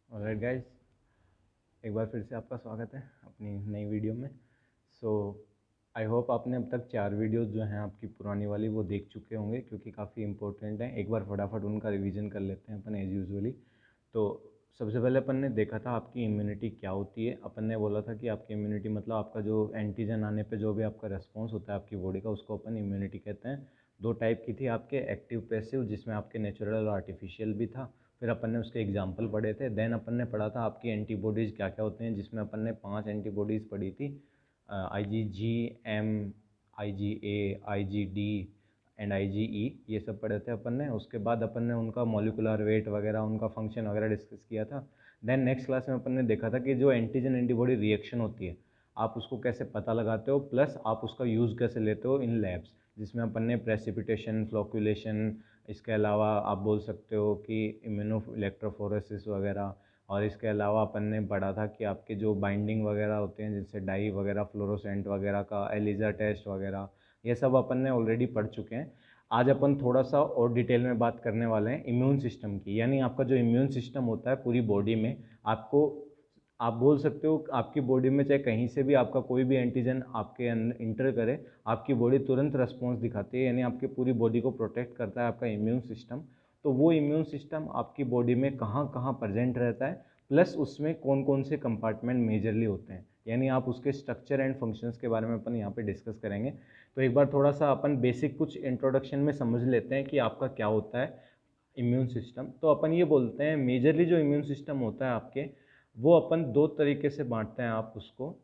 Alright guys, एक बार फिर से आपका स्वागत है अपनी नई वीडियो में। सो आई होप आपने अब तक 4 वीडियोस जो हैं आपकी पुरानी वाली वो देख चुके होंगे, क्योंकि काफ़ी इंपॉर्टेंट हैं। एक बार फटाफट उनका रिवीजन कर लेते हैं अपन एज यूजुअली। तो सबसे पहले अपन ने देखा था आपकी इम्यूनिटी क्या होती है। अपन ने बोला था कि आपकी इम्यूनिटी मतलब आपका जो एंटीजन आने पे जो भी आपका रिस्पॉन्स होता है आपकी बॉडी का, उसको अपन इम्यूनिटी कहते हैं। 2 टाइप की थी आपके, एक्टिव पैसिव, जिसमें आपके नेचुरल और आर्टिफिशियल भी था। फिर अपन ने उसके एग्जाम्पल पढ़े थे। देन अपन ने पढ़ा था आपकी एंटीबॉडीज़ क्या क्या होते हैं, जिसमें अपन ने 5 एंटीबॉडीज़ पढ़ी थी, IgG, M, IgA, IgD and IgE, ये सब पढ़े थे अपन ने। उसके बाद अपन ने उनका मॉलिकुलर वेट वगैरह, उनका फंक्शन वगैरह डिस्कस किया था। देन नेक्स्ट क्लास में अपन ने देखा था कि जो एंटीजन एंटीबॉडी रिएक्शन होती है, आप उसको कैसे पता लगाते हो, प्लस आप उसका यूज़ कैसे लेते हो इन लैब्स, जिसमें अपन ने प्रेसिपिटेशन, फ्लोकुलेशन, इसके अलावा आप बोल सकते हो कि इम्यूनो इलेक्ट्रोफोरेसिस वगैरह। और इसके अलावा अपन ने पढ़ा था कि आपके जो बाइंडिंग वगैरह होते हैं, जैसे डाई वगैरह, फ्लोरोसेंट वगैरह का, एलिजा टेस्ट वगैरह, ये सब अपन ने ऑलरेडी पढ़ चुके हैं। आज अपन थोड़ा सा और डिटेल में बात करने वाले हैं इम्यून सिस्टम की। यानी आपका जो इम्यून सिस्टम होता है पूरी बॉडी में, आपको आप बोल सकते हो आपकी बॉडी में चाहे कहीं से भी आपका कोई भी एंटीजन आपके इंटर करे, आपकी बॉडी तुरंत रिस्पॉन्स दिखाती है। यानी आपकी पूरी बॉडी को प्रोटेक्ट करता है आपका इम्यून सिस्टम। तो वो इम्यून सिस्टम आपकी बॉडी में कहाँ कहाँ प्रेजेंट रहता है, प्लस उसमें कौन कौन से कंपार्टमेंट मेजरली होते हैं, यानी आप उसके स्ट्रक्चर एंड फंक्शंस के बारे में अपन यहाँ पे डिस्कस करेंगे। तो एक बार थोड़ा सा अपन बेसिक कुछ इंट्रोडक्शन में समझ लेते हैं कि आपका क्या होता है इम्यून सिस्टम। तो अपन ये बोलते हैं मेजरली जो इम्यून सिस्टम होता है आपके, वो अपन 2 तरीके से बांटते हैं आप उसको।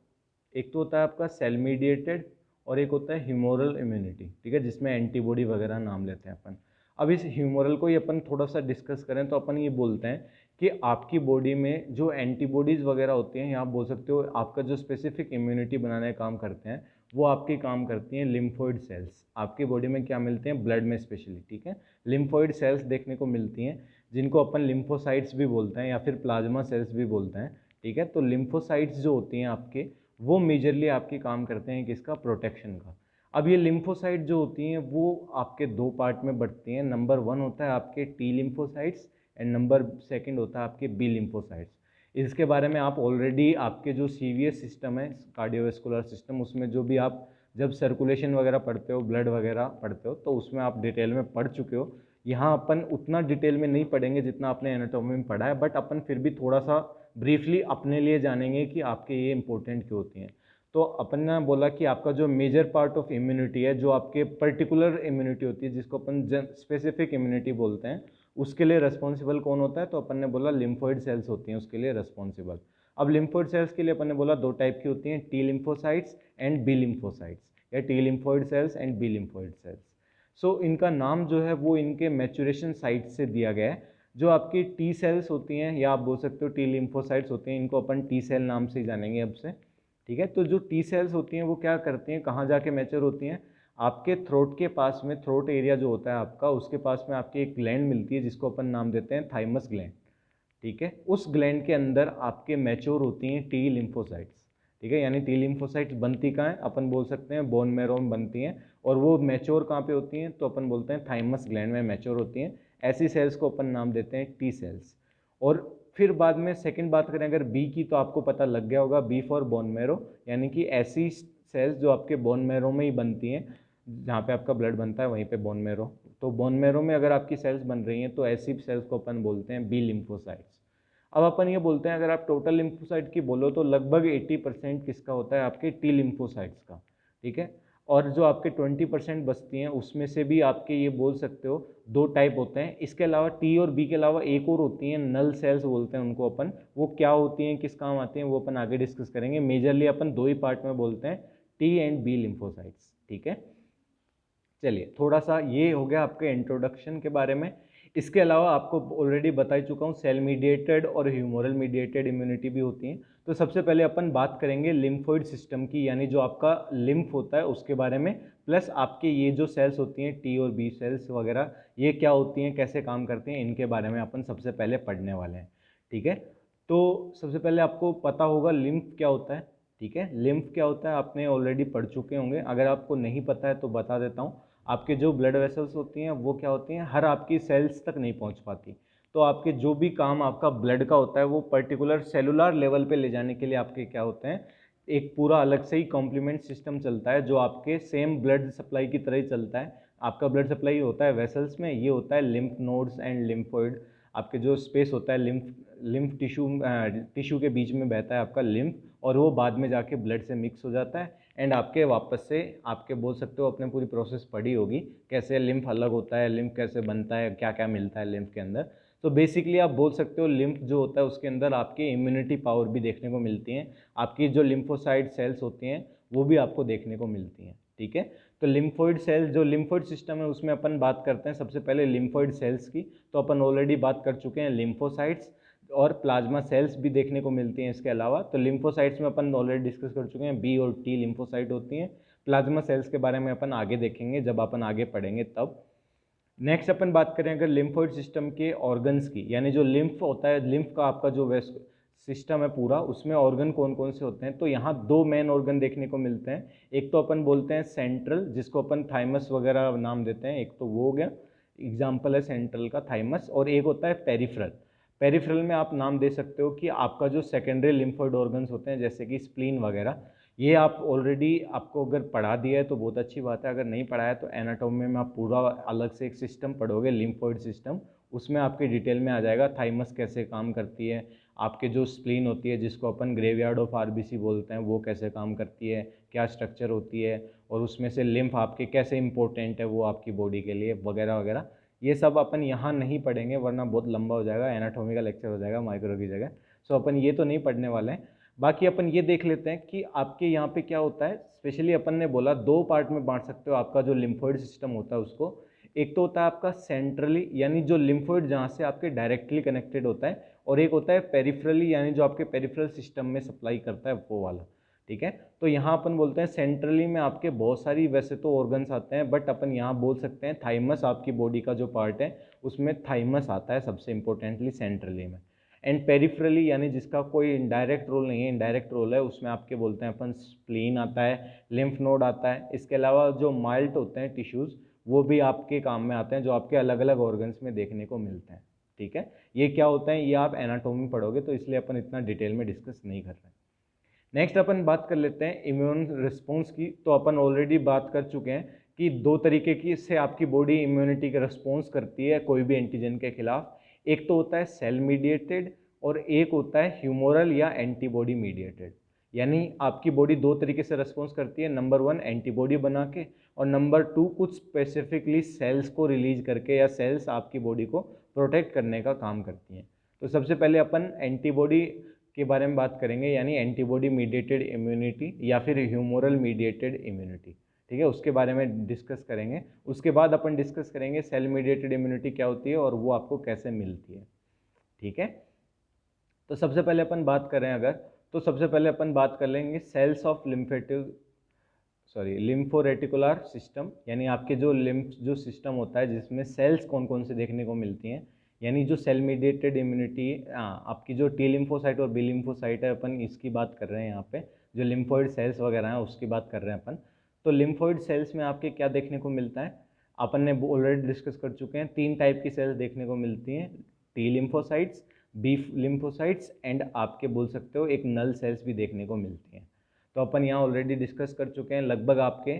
एक तो होता है आपका सेल मीडिएटेड, और एक होता है ह्यूमोरल इम्यूनिटी, ठीक है, जिसमें एंटीबॉडी वगैरह नाम लेते हैं अपन। अब इस ह्यूमोरल को ही अपन थोड़ा सा डिस्कस करें तो अपन ये बोलते हैं कि आपकी बॉडी में जो एंटीबॉडीज़ वगैरह होती हैं, या आप बोल सकते हो आपका जो स्पेसिफिक इम्यूनिटी बनाने का काम करते हैं, वो आपकी काम करती हैं लिम्फोइड सेल्स। आपकी बॉडी में क्या मिलते हैं, ब्लड में स्पेशली, ठीक है, लिम्फोइड सेल्स देखने को मिलती हैं, जिनको अपन लिम्फोसाइट्स भी बोलते हैं या फिर प्लाज्मा सेल्स भी बोलते हैं, ठीक है। तो लिम्फोसाइट्स जो होती हैं आपके, वो मेजरली आपकी काम करते हैं किसका, प्रोटेक्शन का। अब ये लिम्फोसाइट जो होती हैं वो आपके 2 पार्ट में बढ़ती हैं। नंबर 1 होता है आपके टी लिम्फोसाइट्स, एंड नंबर 2 होता है आपके बी लिम्फोसाइट्स। इसके बारे में आप ऑलरेडी आपके जो CVS सिस्टम है, कार्डियोवेस्कुलर सिस्टम, उसमें जो भी आप जब सर्कुलेशन वगैरह पढ़ते हो, ब्लड वगैरह पढ़ते हो, तो उसमें आप डिटेल में पढ़ चुके हो। यहाँ अपन उतना डिटेल में नहीं पढ़ेंगे जितना आपने एनाटॉमी में पढ़ा है, बट अपन फिर भी थोड़ा सा ब्रीफली अपने लिए जानेंगे कि आपके ये इंपॉर्टेंट क्यों होती हैं। तो अपन ने बोला कि आपका जो मेजर पार्ट ऑफ इम्यूनिटी है, जो आपके पर्टिकुलर इम्यूनिटी होती है, जिसको अपन स्पेसिफिक इम्यूनिटी बोलते हैं, उसके लिए रेस्पॉन्सिबल कौन होता है, तो अपन ने बोला लिम्फोइड सेल्स होती हैं उसके लिए रेस्पॉन्सिबल। अब लिम्फोइड सेल्स के लिए अपन ने बोला 2 टाइप की होती हैं, T lymphocytes and B lymphocytes, या T lymphoid cells and B lymphoid cells. So इनका नाम जो है वो इनके मैचुरेशन साइट से दिया गया है। जो आपकी टी सेल्स होती हैं, या आप बोल सकते हो टी लिम्फोसाइट्स होती हैं, इनको अपन टी सेल नाम से ही जानेंगे अब से, ठीक है। तो जो टी सेल्स होती हैं वो क्या करती हैं, कहाँ जाके मैच्योर होती हैं, आपके थ्रोट के पास में, थ्रोट एरिया जो होता है आपका, उसके पास में आपकी एक ग्लैंड मिलती है जिसको अपन नाम देते हैं थाइमस ग्लैंड, ठीक है। उस ग्लैंड के अंदर आपके मैच्योर होती हैं टी लिम्फोसाइट्स, ठीक है। यानी टी लिम्फोसाइट्स बनती कहाँ है, अपन बोल सकते हैं बोन मैरो में बनती हैं, और वो मैच्योर कहाँ पे होती हैं, तो अपन बोलते हैं थाइमस ग्लैंड में मैच्योर होती हैं। ऐसी सेल्स को अपन नाम देते हैं टी सेल्स। और फिर बाद में सेकंड बात करें अगर बी की, तो आपको पता लग गया होगा, बी फॉर बोन मैरो, यानी कि ऐसी सेल्स जो आपके बोन मैरो में ही बनती हैं, जहाँ पे आपका ब्लड बनता है वहीं पे बोन मैरो। तो बोन मैरो में अगर आपकी सेल्स बन रही हैं तो ऐसी सेल्स को अपन बोलते हैं बी लिम्फोसाइट्स। अब अपन ये बोलते हैं अगर आप टोटल लिम्फोसाइट की बोलो तो लगभग 80% किसका होता है, आपके टी लिम्फोसाइट्स का, ठीक है। और जो आपके 20% बचती हैं उसमें से भी आपके ये बोल सकते हो 2 टाइप होते हैं। इसके अलावा टी और बी के अलावा एक और होती हैं, नल सेल्स बोलते हैं उनको अपन। वो क्या होती हैं, किस काम आती हैं, वो अपन आगे डिस्कस करेंगे। मेजरली अपन 2 ही पार्ट में बोलते हैं, टी एंड बी लिम्फोसाइट्स, ठीक है। चलिए, थोड़ा सा ये हो गया आपके इंट्रोडक्शन के बारे में। इसके अलावा आपको ऑलरेडी बता ही चुका हूँ, सेल मीडिएटेड और ह्यूमोरल मीडिएटेड इम्यूनिटी भी होती हैं। तो सबसे पहले अपन बात करेंगे लिम्फोइड सिस्टम की, यानी जो आपका लिम्फ होता है उसके बारे में, प्लस आपके ये जो सेल्स होती हैं टी और बी सेल्स वगैरह, ये क्या होती हैं, कैसे काम करती हैं, इनके बारे में अपन सबसे पहले पढ़ने वाले हैं, ठीक है। तो सबसे पहले आपको पता होगा लिम्फ क्या होता है, ठीक है। लिम्फ क्या होता है आपने ऑलरेडी पढ़ चुके होंगे, अगर आपको नहीं पता है तो बता देता हूँ। आपके जो ब्लड वेसल्स होती हैं वो क्या होती हैं, हर आपकी सेल्स तक नहीं पहुंच पाती। तो आपके जो भी काम आपका ब्लड का होता है वो पर्टिकुलर सेलुलर लेवल पे ले जाने के लिए आपके क्या होते हैं, एक पूरा अलग से ही कॉम्प्लीमेंट सिस्टम चलता है जो आपके सेम ब्लड सप्लाई की तरह ही चलता है। आपका ब्लड सप्लाई होता है वेसल्स में, ये होता है लिम्फ नोड्स एंड लिम्फोइड। आपके जो स्पेस होता है लिम्फ टिश्यू के बीच में बहता है आपका लिम्फ, और वो बाद में जाके ब्लड से मिक्स हो जाता है एंड आपके वापस से आपके बोल सकते हो अपने पूरी प्रोसेस पढ़ी होगी कैसे लिम्फ अलग होता है, लिम्फ कैसे बनता है, क्या क्या मिलता है लिम्फ के अंदर। तो बेसिकली आप बोल सकते हो लिम्फ जो होता है उसके अंदर आपकी इम्यूनिटी पावर भी देखने को मिलती है, आपकी जो लिम्फोसाइट सेल्स होती हैं वो भी आपको देखने को मिलती हैं। ठीक है, तो लिम्फोइड सेल्स, जो लिम्फोइड सिस्टम है उसमें अपन बात करते हैं सबसे पहले लिम्फोइड सेल्स की। तो अपन ऑलरेडी बात कर चुके हैं लिम्फोसाइट्स और प्लाज्मा सेल्स भी देखने को मिलती हैं इसके अलावा। तो लिम्फोसाइट्स में अपन ऑलरेडी डिस्कस कर चुके हैं, बी और टी लिम्फोसाइट होती हैं। प्लाज्मा सेल्स के बारे में अपन आगे देखेंगे जब अपन आगे पढ़ेंगे तब। नेक्स्ट अपन बात करें अगर लिम्फोइड सिस्टम के ऑर्गन्स की, यानी जो लिम्फ होता है, लिम्फ का आपका जो सिस्टम है पूरा, उसमें ऑर्गन कौन कौन से होते हैं, तो यहाँ दो मेन ऑर्गन देखने को मिलते हैं। एक तो अपन बोलते हैं सेंट्रल, जिसको अपन थाइमस वगैरह नाम देते हैं, एक तो वो हो गया एग्जाम्पल है सेंट्रल का थाइमस, और एक होता है पेरिफेरल। पेरिफेरल में आप नाम दे सकते हो कि आपका जो सेकेंडरी लिम्फोइड ऑर्गन्स होते हैं जैसे कि स्प्लीन वगैरह, ये आप ऑलरेडी आपको अगर पढ़ा दिया है तो बहुत अच्छी बात है, अगर नहीं पढ़ा है तो एनाटॉमी में आप पूरा अलग से एक सिस्टम पढ़ोगे लिम्फोइड सिस्टम, उसमें आपके डिटेल में आ जाएगा थाइमस कैसे काम करती है, आपके जो स्प्लीन होती है जिसको अपन ग्रेवयार्ड ऑफ आरबीसी बोलते हैं वो कैसे काम करती है, क्या स्ट्रक्चर होती है, और उसमें से लिम्फ आपके कैसे इंपॉर्टेंट है वो आपकी बॉडी के लिए वगैरह वगैरह। ये सब अपन यहाँ नहीं पढ़ेंगे वरना बहुत लंबा हो जाएगा, एनाटॉमी का लेक्चर हो जाएगा माइक्रो की जगह। सो अपन ये तो नहीं पढ़ने वाले हैं। बाकी अपन ये देख लेते हैं कि आपके यहाँ पे क्या होता है। स्पेशली अपन ने बोला दो पार्ट में बांट सकते हो आपका जो लिम्फोइड सिस्टम होता है उसको। एक तो होता है आपका सेंट्रली, यानी जो लिम्फोइड जहाँ से आपके डायरेक्टली कनेक्टेड होता है, और एक होता है पेरिफेरली, यानी जो आपके पेरिफेरल सिस्टम में सप्लाई करता है वो वाला। ठीक है, तो यहाँ अपन बोलते हैं सेंट्रली में आपके बहुत सारी वैसे तो ऑर्गन्स आते हैं, बट अपन यहाँ बोल सकते हैं थाइमस आपकी बॉडी का जो पार्ट है उसमें थाइमस आता है सबसे इंपॉर्टेंटली सेंट्रली में। एंड पेरिफेरली यानी जिसका कोई इनडायरेक्ट रोल नहीं है, इनडायरेक्ट रोल है, उसमें आपके बोलते हैं अपन स्प्लीन आता है, लिम्फ नोड आता है। इसके अलावा जो माइल्ड होते हैं टिश्यूज़ वो भी आपके काम में आते हैं, जो आपके अलग अलग ऑर्गन्स में देखने को मिलते हैं। ठीक है, ये क्या होता है ये आप एनाटॉमी पढ़ोगे तो इसलिए अपन इतना डिटेल में डिस्कस नहीं कर रहे हैं। नेक्स्ट अपन बात कर लेते हैं इम्यून रिस्पॉन्स की। तो अपन ऑलरेडी बात कर चुके हैं कि दो तरीके की से आपकी बॉडी इम्यूनिटी का रिस्पॉन्स करती है कोई भी एंटीजन के खिलाफ। एक तो होता है सेल मीडिएटेड और एक होता है ह्यूमोरल या एंटीबॉडी मीडिएटेड। यानी आपकी बॉडी दो तरीके से रिस्पॉन्स करती है, नंबर 1 एंटीबॉडी बना के, और नंबर 2 कुछ स्पेसिफिकली सेल्स को रिलीज करके, या सेल्स आपकी बॉडी को प्रोटेक्ट करने का काम करती हैं। तो सबसे पहले अपन एंटीबॉडी के बारे में बात करेंगे, यानी एंटीबॉडी मीडिएटेड इम्यूनिटी या फिर ह्यूमोरल मीडिएटेड इम्यूनिटी। ठीक है, उसके बारे में डिस्कस करेंगे। उसके बाद अपन डिस्कस करेंगे सेल मीडिएटेड इम्यूनिटी क्या होती है और वो आपको कैसे मिलती है। ठीक है, तो सबसे पहले अपन बात करें अगर, तो सबसे पहले अपन बात कर लेंगे सेल्स ऑफ लिम्फोरेटिकुलर सिस्टम, यानी आपके जो जो सिस्टम होता है जिसमें सेल्स कौन कौन से देखने को मिलती हैं। यानी जो सेल मीडिएटेड इम्यूनिटी, आपकी जो टी लिम्फोसाइट और बी लिम्फोसाइट है, अपन इसकी बात कर रहे हैं यहाँ पे। जो लिम्फोइड सेल्स वगैरह हैं उसकी बात कर रहे हैं अपन। तो लिम्फोइड सेल्स में आपके क्या देखने को मिलता है, अपन ने ऑलरेडी डिस्कस कर चुके हैं, 3 टाइप की सेल्स देखने को मिलती हैं, T lymphocytes, B lymphocytes and आपके बोल सकते हो एक नल सेल्स भी देखने को मिलती हैं। तो अपन यहाँ ऑलरेडी डिस्कस कर चुके हैं, लगभग आपके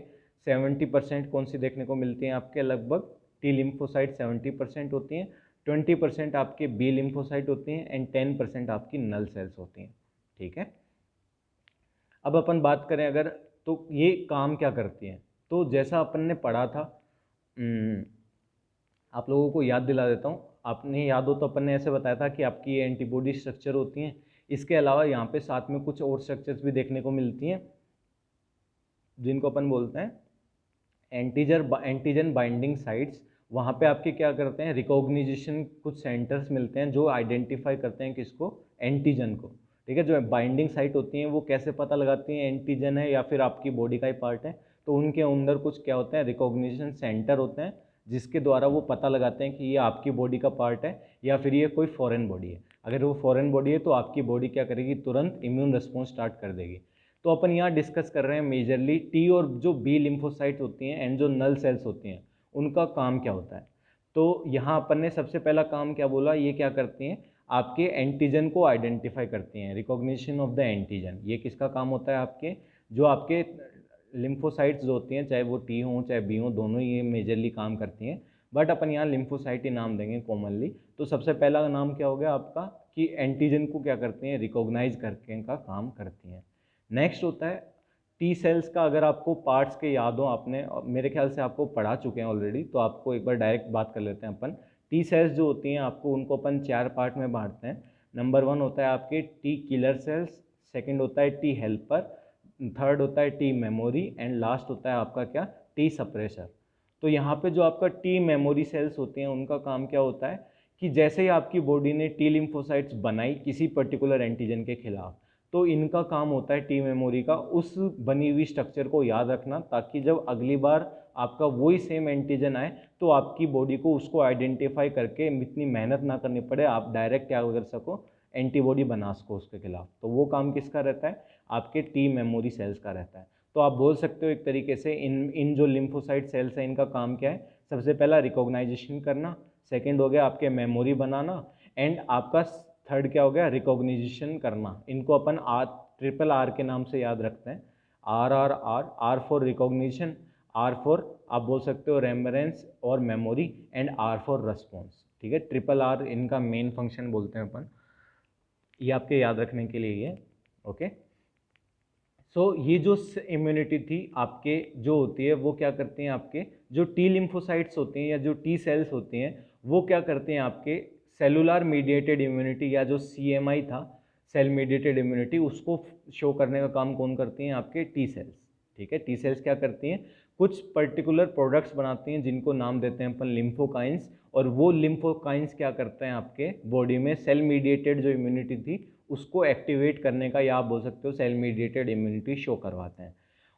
70% कौन सी देखने को मिलती हैं, आपके लगभग टी लिम्फोसाइट 70% होती हैं, 20% आपके बी लिम्फोसाइट होती हैं एंड 10% आपकी नल सेल्स होती हैं। ठीक है, अब अपन बात करें अगर, तो ये काम क्या करती हैं। तो जैसा अपन ने पढ़ा था, आप लोगों को याद दिला देता हूँ, आपने याद हो तो अपन ने ऐसे बताया था कि आपकी ये एंटीबॉडी स्ट्रक्चर होती हैं। इसके अलावा यहाँ पे साथ में कुछ और स्ट्रक्चर्स भी देखने को मिलती हैं जिनको अपन बोलते हैं एंटीजन बाइंडिंग साइट्स। वहाँ पे आपके क्या करते हैं, रिकॉग्निशन कुछ सेंटर्स मिलते हैं जो आइडेंटिफाई करते हैं किसको, एंटीजन को। ठीक है, जो बाइंडिंग साइट होती हैं वो कैसे पता लगाती हैं एंटीजन है या फिर आपकी बॉडी का ही पार्ट है। तो उनके अंदर कुछ क्या होते हैं, रिकॉग्निशन सेंटर होते हैं जिसके द्वारा वो पता लगाते हैं कि ये आपकी बॉडी का पार्ट है या फिर ये कोई फॉरेन बॉडी है। अगर वो फॉरेन बॉडी है तो आपकी बॉडी क्या करेगी, तुरंत इम्यून रिस्पॉन्स स्टार्ट कर देगी। तो अपन यहाँ डिस्कस कर रहे हैं मेजरली टी और जो बी लिम्फोसाइट होती हैं एंड जो नल सेल्स होती हैं उनका काम क्या होता है। तो यहाँ अपन ने सबसे पहला काम क्या बोला, ये क्या करती हैं, आपके एंटीजन को आइडेंटिफाई करती हैं, रिकॉग्निशन ऑफ द एंटीजन। ये किसका काम होता है, आपके जो आपके लिम्फोसाइट्स जो होती हैं, चाहे वो टी हों चाहे बी हों, दोनों ये मेजरली काम करती हैं, बट अपन यहाँ लिम्फोसाइट ही नाम देंगे कॉमनली। तो सबसे पहला नाम क्या हो गया आपका कि एंटीजन को क्या करती हैं, रिकॉग्नाइज करके का काम करती हैं। नेक्स्ट होता है टी सेल्स का। अगर आपको पार्ट्स के याद हो, आपने मेरे ख्याल से आपको पढ़ा चुके हैं ऑलरेडी, तो आपको एक बार डायरेक्ट बात कर लेते हैं अपन। टी सेल्स जो होती हैं आपको, उनको अपन 4 पार्ट में बांटते हैं। नंबर 1 होता है आपके टी किलर सेल्स, सेकंड होता है टी हेल्पर, थर्ड होता है टी मेमोरी, एंड लास्ट होता है आपका क्या, टी सप्रेसर। तो यहाँ पे जो आपका टी मेमोरी सेल्स होते हैं, उनका काम क्या होता है कि जैसे ही आपकी बॉडी ने टी लिम्फोसाइट्स बनाई किसी पर्टिकुलर एंटीजन के खिलाफ, तो इनका काम होता है टी मेमोरी का उस बनी हुई स्ट्रक्चर को याद रखना, ताकि जब अगली बार आपका वही सेम एंटीजन आए तो आपकी बॉडी को उसको आइडेंटिफाई करके इतनी मेहनत ना करनी पड़े, आप डायरेक्ट क्या कर सको, एंटीबॉडी बना सको उसके खिलाफ। तो वो काम किसका रहता है, आपके टी मेमोरी सेल्स का रहता है। तो आप बोल सकते हो एक तरीके से इन जो लिम्फोसाइट सेल्स हैं, इनका काम क्या है, सबसे पहला रिकॉग्नाइजेशन करना, सेकेंड हो गया आपके मेमोरी बनाना, एंड आपका थर्ड क्या हो गया, रिकॉग्निशन करना। इनको अपन ट्रिपल आर के नाम से याद रखते हैं, R R R, R for recognition, R for आप बोल सकते हो रेमबरेंस और memory, and R for response. ठीक है, ट्रिपल आर इनका मेन फंक्शन बोलते हैं अपन, ये आपके याद रखने के लिए ये। ओके, सो ये जो इम्यूनिटी थी आपके जो होती है, वो क्या करती हैं, आपके जो टी लिम्फोसाइट्स होती हैं या जो टी सेल्स होती हैं, वो क्या करते हैं, आपके सेलुलर मीडिएटेड इम्यूनिटी या जो CMI था, सेल मीडिएटेड इम्यूनिटी, उसको शो करने का काम कौन करती हैं, आपके टी सेल्स। ठीक है, टी सेल्स क्या करती हैं, कुछ पर्टिकुलर प्रोडक्ट्स बनाती हैं जिनको नाम देते हैं अपन लिम्फोकाइंस, और वो लिम्फोकाइंस क्या करते हैं, आपके बॉडी में सेल मीडिएटेड जो इम्यूनिटी थी उसको एक्टिवेट करने का, या आप बोल सकते हो सेल मीडिएटेड इम्यूनिटी शो करवाते हैं।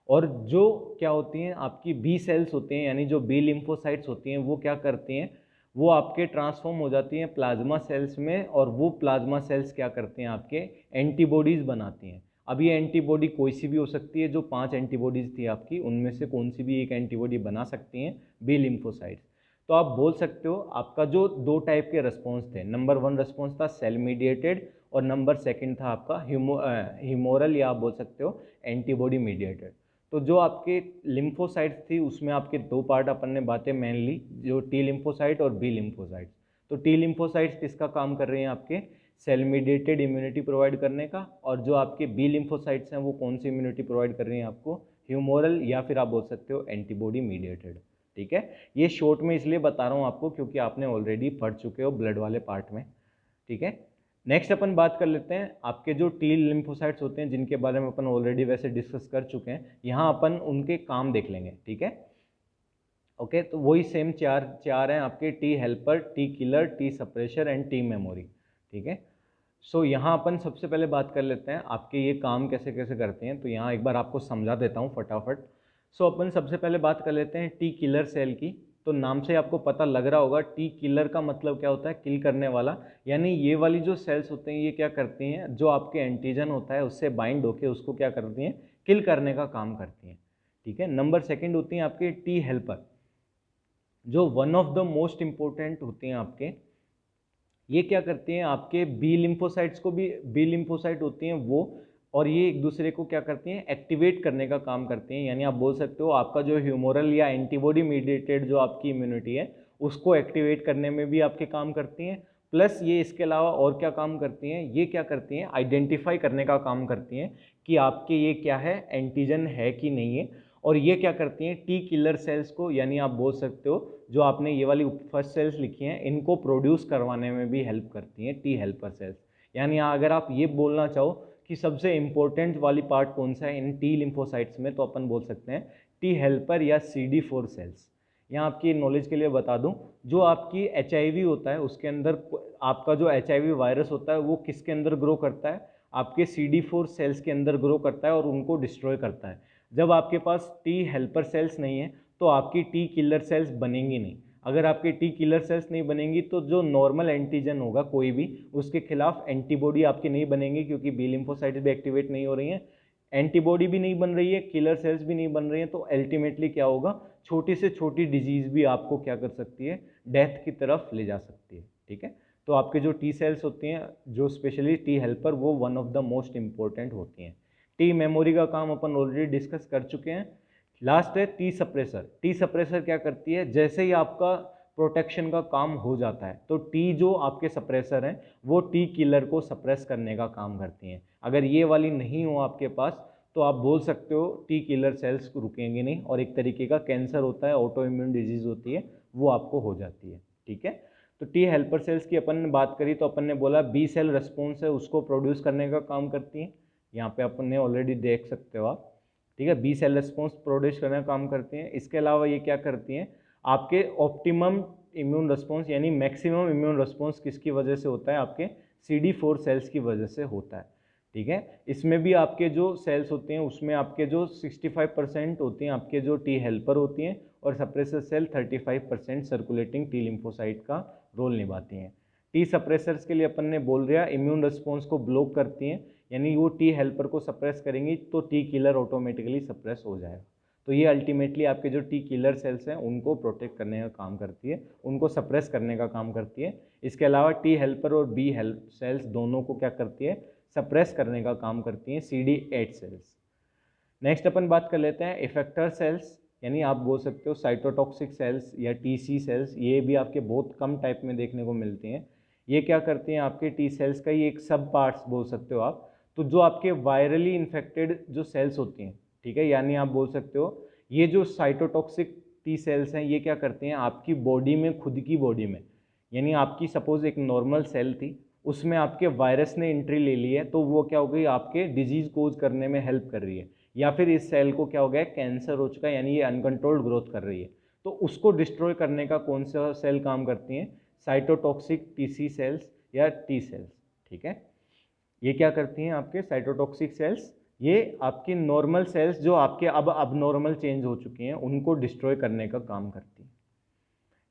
और जो क्या होती हैं आपकी बी सेल्स होती हैं, यानी जो बी लिम्फोसाइट्स होती हैं, वो क्या करती हैं, वो आपके ट्रांसफॉर्म हो जाती हैं प्लाज्मा सेल्स में, और वो प्लाज्मा सेल्स क्या करते हैं, आपके एंटीबॉडीज़ बनाती हैं। अब ये एंटीबॉडी कोई सी भी हो सकती है, जो 5 एंटीबॉडीज़ थी आपकी, उनमें से कौन सी भी एक एंटीबॉडी बना सकती हैं बी लिम्फोसाइट्स। तो आप बोल सकते हो आपका जो 2 टाइप के रेस्पॉन्स थे, नंबर 1 रेस्पॉन्स था सेल मीडिएटेड, और नंबर 2 था आपका ह्यूमोरल, या आप बोल सकते हो एंटीबॉडी मीडिएटेड। तो जो आपके लिम्फोसाइट्स थी उसमें आपके 2 पार्ट अपन ने बातें मेनली, जो टी लिम्फोसाइट और बी लिम्फोसाइट्स। तो टी लिम्फोसाइट्स किसका काम कर रही हैं, आपके सेल मीडिएटेड इम्यूनिटी प्रोवाइड करने का, और जो आपके बी लिम्फोसाइट्स हैं वो कौन सी इम्यूनिटी प्रोवाइड कर रही हैं आपको, ह्यूमोरल, या फिर आप बोल सकते हो एंटीबॉडी मीडिएटेड। ठीक है, ये शॉर्ट में इसलिए बता रहा हूँ आपको क्योंकि आपने ऑलरेडी पढ़ चुके हो ब्लड वाले पार्ट में। ठीक है, नेक्स्ट अपन बात कर लेते हैं आपके जो टी लिम्फोसाइट्स होते हैं, जिनके बारे में अपन ऑलरेडी वैसे डिस्कस कर चुके हैं, यहाँ अपन उनके काम देख लेंगे। ठीक है, ओके, तो वही सेम चार हैं आपके, T helper, T killer, T suppressor and T memory. ठीक है, सो यहाँ अपन सबसे पहले बात कर लेते हैं आपके ये काम कैसे कैसे करते हैं। तो यहाँ एक बार आपको समझा देता हूँ फटाफट। सो अपन सबसे पहले बात कर लेते हैं टी किलर सेल की। तो नाम से आपको पता लग रहा होगा, टी किलर का मतलब क्या होता है, किल करने वाला। यानी ये वाली जो सेल्स होते हैं, ये क्या करती हैं, जो आपके एंटीजन होता है उससे बाइंड होके उसको क्या करती हैं, किल करने का काम करती हैं। ठीक है, नंबर 2 होती हैं आपके टी हेल्पर, जो one of the most important होती हैं आपके। ये क्या करती हैं, आपके बी लिम्फोसाइट्स को भी, बी लिम्फोसाइट होती हैं वो, और ये एक दूसरे को क्या करती हैं, एक्टिवेट करने का काम करती हैं। यानी आप बोल सकते हो आपका जो ह्यूमोरल या एंटीबॉडी मीडिएटेड जो आपकी इम्यूनिटी है उसको एक्टिवेट करने में भी आपके काम करती हैं। प्लस ये इसके अलावा और क्या काम करती हैं, ये क्या करती हैं, आइडेंटिफाई करने का काम करती हैं कि आपके ये क्या है, एंटीजन है कि नहीं है। और ये क्या करती हैं, टी किलर सेल्स को, यानी आप बोल सकते हो जो आपने ये वाली फर्स्ट सेल्स लिखी हैं, इनको प्रोड्यूस करवाने में भी हेल्प करती हैं टी हेल्पर सेल्स। यानी अगर आप ये बोलना चाहो कि सबसे इंपॉर्टेंट वाली पार्ट कौन सा है इन टी लिम्फोसाइट्स में, तो अपन बोल सकते हैं टी हेल्पर या CD4 सेल्स। यहाँ आपकी नॉलेज के लिए बता दूं, जो आपकी HIV होता है उसके अंदर, आपका जो HIV वायरस होता है वो किसके अंदर ग्रो करता है, आपके CD4 सेल्स के अंदर ग्रो करता है और उनको डिस्ट्रॉय करता है। जब आपके पास टी हेल्पर सेल्स नहीं है तो आपकी टी किलर सेल्स बनेंगी नहीं। अगर आपकी टी किलर सेल्स नहीं बनेंगी तो जो नॉर्मल एंटीजन होगा कोई भी, उसके खिलाफ एंटीबॉडी आपकी नहीं बनेंगी, क्योंकि बी लिम्फोसाइट्स भी एक्टिवेट नहीं हो रही हैं, एंटीबॉडी भी नहीं बन रही है, किलर सेल्स भी नहीं बन रही हैं। तो अल्टीमेटली क्या होगा, छोटी से छोटी डिजीज़ भी आपको क्या कर सकती है, डेथ की तरफ ले जा सकती है। ठीक है, तो आपके जो टी सेल्स होती हैं, जो स्पेशली टी हेल्पर, वो one of the most important होती हैं। टी मेमोरी का काम अपन ऑलरेडी डिस्कस कर चुके हैं। लास्ट है टी सप्रेसर। टी सप्रेसर क्या करती है, जैसे ही आपका प्रोटेक्शन का काम हो जाता है तो टी जो आपके सप्रेसर हैं वो टी किलर को सप्रेस करने का काम करती हैं। अगर ये वाली नहीं हो आपके पास तो आप बोल सकते हो टी किलर सेल्स रुकेंगे नहीं, और एक तरीके का कैंसर होता है, ऑटो इम्यून डिजीज होती है, वो आपको हो जाती है। ठीक है, तो टी हेल्पर सेल्स की अपन ने बात करी तो अपन ने बोला बी सेल रेस्पॉन्स है उसको प्रोड्यूस करने का काम करती हैं। यहाँ पे अपन ने ऑलरेडी देख सकते हो आप। ठीक है, बी सेल रेस्पॉन्स प्रोड्यूस करने का काम करती हैं। इसके अलावा ये क्या करती हैं, आपके ऑप्टिमम इम्यून रिस्पॉन्स यानी मैक्सिमम इम्यून रिस्पॉन्स किसकी वजह से होता है, आपके CD4 सेल्स की वजह से होता है। ठीक है, इसमें भी आपके जो सेल्स होते हैं उसमें आपके जो 65% होते हैं आपके जो टी हेल्पर होती हैं, और suppressor cell 35% circulating T lymphocyte का रोल निभाती हैं। टी सप्रेसर्स के लिए अपन ने बोल दिया इम्यून रिस्पॉन्स को ब्लॉक करती हैं, यानी वो टी हेल्पर को सप्रेस करेंगी तो टी किलर ऑटोमेटिकली सप्रेस हो जाएगा। तो ये अल्टीमेटली आपके जो टी किलर सेल्स हैं उनको प्रोटेक्ट करने का काम करती है, उनको सप्रेस करने का काम करती है। इसके अलावा टी हेल्पर और बी हेल्प सेल्स दोनों को क्या करती है, सप्रेस करने का काम करती हैं CD8 सेल्स। नेक्स्ट अपन बात कर लेते हैं इफेक्टर सेल्स, यानी आप बोल सकते हो साइटोटॉक्सिक सेल्स या TC सेल्स। ये भी आपके बहुत कम टाइप में देखने को मिलती हैं। ये क्या करती हैं, आपके टी सेल्स का ही एक सब पार्ट्स बोल सकते हो आप। तो जो आपके वायरली इन्फेक्टेड जो सेल्स होती हैं, ठीक है, यानी आप बोल सकते हो ये जो साइटोटॉक्सिक टी सेल्स हैं ये क्या करती हैं आपकी बॉडी में, खुद की बॉडी में, यानी आपकी सपोज एक नॉर्मल सेल थी, उसमें आपके वायरस ने एंट्री ले ली है, तो वो क्या हो गई, आपके डिजीज कोज करने में हेल्प कर रही है, या फिर इस सेल को क्या हो गया, कैंसर हो चुका है, यानी ये अनकंट्रोल्ड ग्रोथ कर रही है। तो उसको डिस्ट्रॉय करने का कौन सा सेल काम करती हैं, साइटोटॉक्सिक TC सेल्स या T सेल्स। ठीक है, ये क्या करती हैं आपके साइटोटॉक्सिक सेल्स, ये आपकी नॉर्मल सेल्स जो आपके अब नॉर्मल चेंज हो चुकी हैं उनको डिस्ट्रॉय करने का काम करती हैं।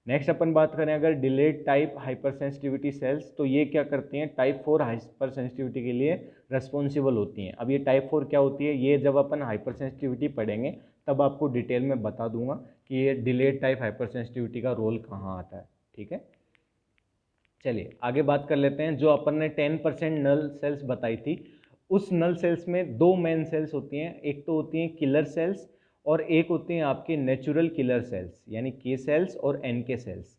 नेक्स्ट अपन बात करें अगर delayed type hypersensitivity cells, तो ये क्या करती हैं, टाइप 4 हाइपर सेंसिटिविटी के लिए रेस्पॉन्सिबल होती हैं। अब ये टाइप 4 क्या होती है, ये जब अपन हाइपर सेंसिटिविटी पढ़ेंगे तब आपको डिटेल में बता दूंगा कि ये डिलेड टाइप हाइपर सेंसिटिविटी का रोल कहाँ आता है। ठीक है, चलिए आगे बात कर लेते हैं। जो अपन ने 10% नल सेल्स बताई थी, उस नल सेल्स में दो मेन सेल्स होती हैं, एक तो होती हैं किलर सेल्स और एक होती हैं आपके नेचुरल किलर सेल्स, यानी K सेल्स और NK सेल्स।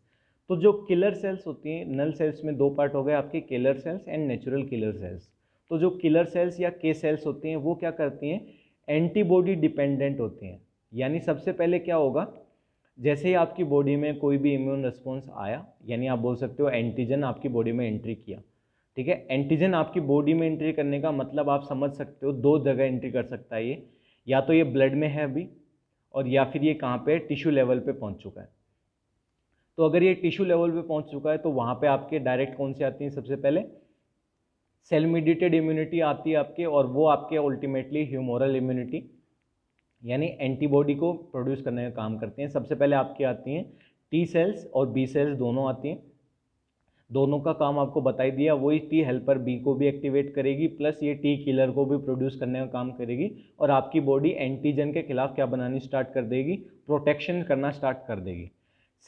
तो जो किलर सेल्स होती हैं नल सेल्स में दो पार्ट हो गए आपके, killer cells and natural killer cells. तो जो किलर सेल्स या K सेल्स होती हैं वो क्या करती हैं, एंटीबॉडी डिपेंडेंट होती हैं। यानी सबसे पहले क्या होगा, जैसे ही आपकी बॉडी में कोई भी इम्यून रिस्पॉन्स आया, यानी आप बोल सकते हो एंटीजन आपकी बॉडी में एंट्री किया। ठीक है, एंटीजन आपकी बॉडी में एंट्री करने का मतलब आप समझ सकते हो दो जगह एंट्री कर सकता है ये, या तो ये ब्लड में है अभी, और या फिर ये कहाँ पे, टिश्यू लेवल पे पहुँच चुका है। तो अगर ये टिश्यू लेवल पे पहुँच चुका है तो वहाँ पे आपके डायरेक्ट कौन सी आती हैं, सबसे पहले सेल मीडिएटेड इम्यूनिटी आती है आपके, और वो आपके अल्टीमेटली ह्यूमोरल इम्यूनिटी यानी एंटीबॉडी को प्रोड्यूस करने का काम करते हैं। सबसे पहले आपकी आती हैं T सेल्स और B सेल्स दोनों आती हैं। दोनों का काम आपको बताई दिया, वही T हेल्पर B को भी एक्टिवेट करेगी, प्लस ये T किलर को भी प्रोड्यूस करने का काम करेगी, और आपकी बॉडी एंटीजन के खिलाफ क्या बनानी स्टार्ट कर देगी, प्रोटेक्शन करना स्टार्ट कर देगी।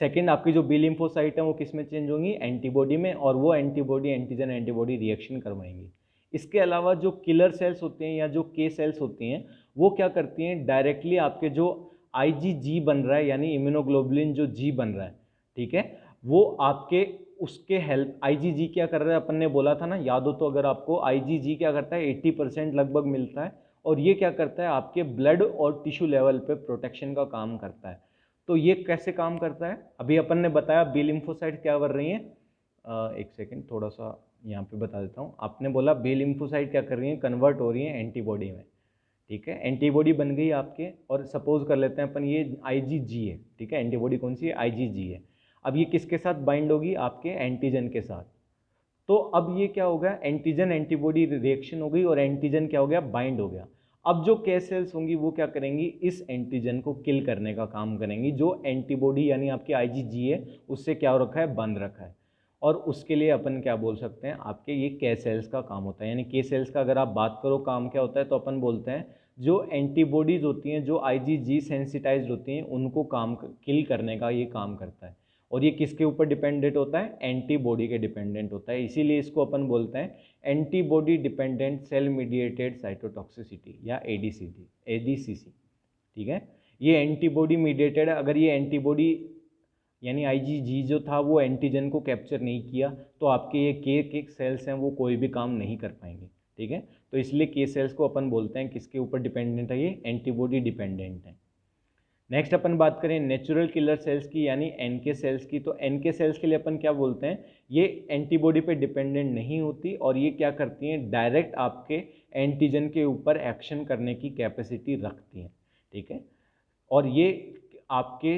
सेकेंड, आपकी जो बी लिम्फोसाइट है वो किस में चेंज होंगी, एंटीबॉडी में, और वो एंटीबॉडी एंटीजन एंटीबॉडी रिएक्शन करवाएंगी। इसके अलावा जो किलर सेल्स होते हैं या जो K सेल्स होती हैं वो क्या करती हैं, डायरेक्टली आपके जो IgG बन रहा है, यानी इम्यूनोग्लोबुलिन जो G बन रहा है, ठीक है, वो आपके उसके हेल्प, IgG क्या कर रहा है, अपन ने बोला था ना, याद हो तो अगर आपको, IgG क्या करता है, 80% लगभग मिलता है, और ये क्या करता है आपके ब्लड और टिश्यू लेवल पे प्रोटेक्शन का काम करता है। तो ये कैसे काम करता है, अभी अपन ने बताया बी लिम्फोसाइट क्या कर रही हैं, एक सेकेंड थोड़ा सा यहाँ पे बता देता हूँ। आपने बोला बी लिम्फोसाइट क्या कर रही हैं, कन्वर्ट हो रही हैं एंटीबॉडी में। ठीक है, एंटीबॉडी बन गई आपके, और सपोज कर लेते हैं अपन ये IgG है। ठीक है, एंटीबॉडी कौन सी है, IgG है। अब ये किसके साथ बाइंड होगी, आपके एंटीजन के साथ। तो अब ये क्या होगा, एंटीजन एंटीबॉडी रिएक्शन हो गई, और एंटीजन क्या हो गया, बाइंड हो गया। अब जो K सेल्स होंगी वो क्या करेंगी, इस एंटीजन को किल करने का काम करेंगी, जो एंटीबॉडी यानी आपकी IgG है उससे क्या हो रखा है, बंद रखा है। और उसके लिए अपन क्या बोल सकते हैं, आपके ये K सेल्स का काम होता है। यानी K सेल्स का अगर आप बात करो काम क्या होता है, तो अपन बोलते हैं जो एंटीबॉडीज होती हैं, जो IgG सेंसिटाइज्ड होती हैं, उनको काम किल करने का ये काम करता है। और ये किसके ऊपर डिपेंडेंट होता है, एंटीबॉडी के डिपेंडेंट होता है, इसीलिए इसको अपन बोलते हैं antibody dependent cell mediated cytotoxicity या एडीसीसी। ठीक है, ये एंटीबॉडी मीडिएटेड है। अगर ये एंटीबॉडी यानी आईजीजी जो था वो एंटीजन को कैप्चर नहीं किया तो आपके ये के सेल्स हैं वो कोई भी काम नहीं कर पाएंगे। ठीक है, तो इसलिए के सेल्स को अपन बोलते हैं किसके ऊपर डिपेंडेंट है, ये एंटीबॉडी डिपेंडेंट है। नेक्स्ट अपन बात करें नेचुरल किलर सेल्स की यानी एनके सेल्स की, तो एनके सेल्स के लिए अपन क्या बोलते हैं, ये एंटीबॉडी पे डिपेंडेंट नहीं होती और ये क्या करती हैं, डायरेक्ट आपके एंटीजन के ऊपर एक्शन करने की कैपेसिटी रखती हैं। ठीक है, और ये आपके